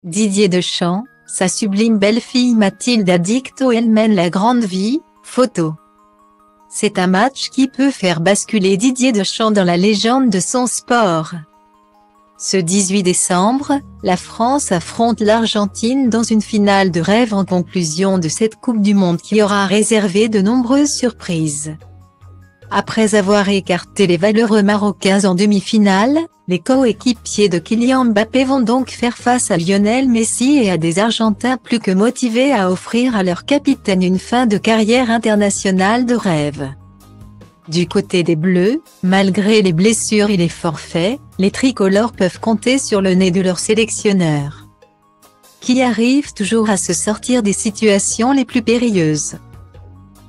Didier Deschamps, sa sublime belle-fille Mathilde Adicto elle mène la grande vie, photo. C'est un match qui peut faire basculer Didier Deschamps dans la légende de son sport. Ce 18 décembre, la France affronte l'Argentine dans une finale de rêve en conclusion de cette Coupe du Monde qui aura réservé de nombreuses surprises. Après avoir écarté les valeureux Marocains en demi-finale, les coéquipiers de Kylian Mbappé vont donc faire face à Lionel Messi et à des Argentins plus que motivés à offrir à leur capitaine une fin de carrière internationale de rêve. Du côté des Bleus, malgré les blessures et les forfaits, les tricolores peuvent compter sur le nez de leur sélectionneur, qui arrive toujours à se sortir des situations les plus périlleuses.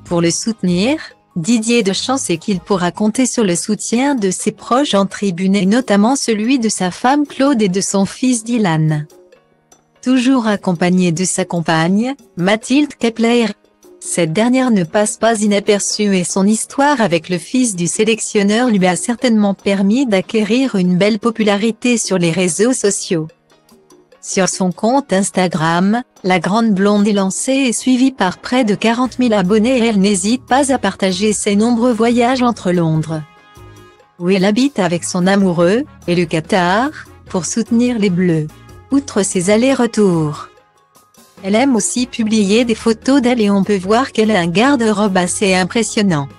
Pour le soutenir, Didier Deschamps sait qu'il pourra compter sur le soutien de ses proches en tribune et notamment celui de sa femme Claude et de son fils Dylan. Toujours accompagné de sa compagne, Mathilde Kepler. Cette dernière ne passe pas inaperçue et son histoire avec le fils du sélectionneur lui a certainement permis d'acquérir une belle popularité sur les réseaux sociaux. Sur son compte Instagram, la grande blonde est lancée et suivie par près de 40 000 abonnés et elle n'hésite pas à partager ses nombreux voyages entre Londres, où elle habite avec son amoureux, et le Qatar, pour soutenir les Bleus. Outre ses allers-retours, elle aime aussi publier des photos d'elle et on peut voir qu'elle a un garde-robe assez impressionnant.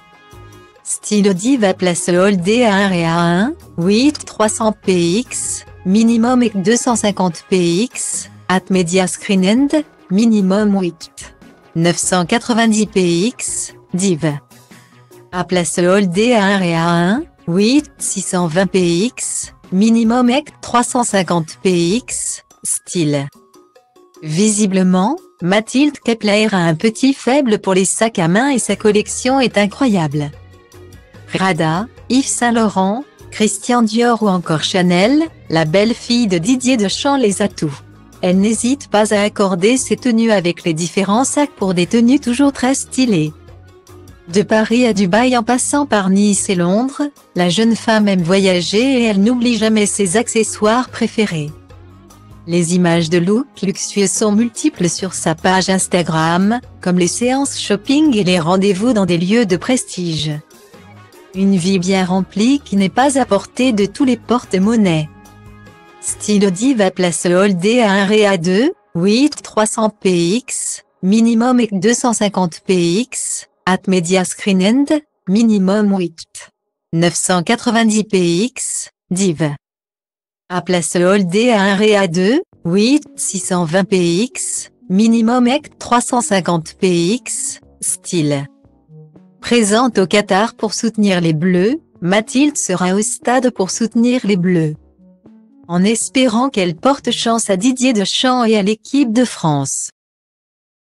Style diva place Holdé à 1 et à 1, 8 300 px, minimum et 250 px, @media screen end, minimum 8 990 px, div. À place Holdé à 1 et à 1, 8 620 px, minimum et 350 px, style. Visiblement, Mathilde Kepler a un petit faible pour les sacs à main et sa collection est incroyable. Prada, Yves Saint Laurent, Christian Dior ou encore Chanel, la belle-fille de Didier Deschamps les a tous. Elle n'hésite pas à accorder ses tenues avec les différents sacs pour des tenues toujours très stylées. De Paris à Dubaï en passant par Nice et Londres, la jeune femme aime voyager et elle n'oublie jamais ses accessoires préférés. Les images de looks luxueux sont multiples sur sa page Instagram, comme les séances shopping et les rendez-vous dans des lieux de prestige. Une vie bien remplie qui n'est pas à portée de tous les porte-monnaies. Style diva place Holdé à 1 et à 2, 8 300 px, minimum et 250 px, @media screen end, minimum 8 990 px, div. À place Holdé à 1 et à 2, 8 620 px, minimum et 350 px, style. Présente au Qatar pour soutenir les Bleus, Mathilde sera au stade pour soutenir les Bleus, en espérant qu'elle porte chance à Didier Deschamps et à l'équipe de France.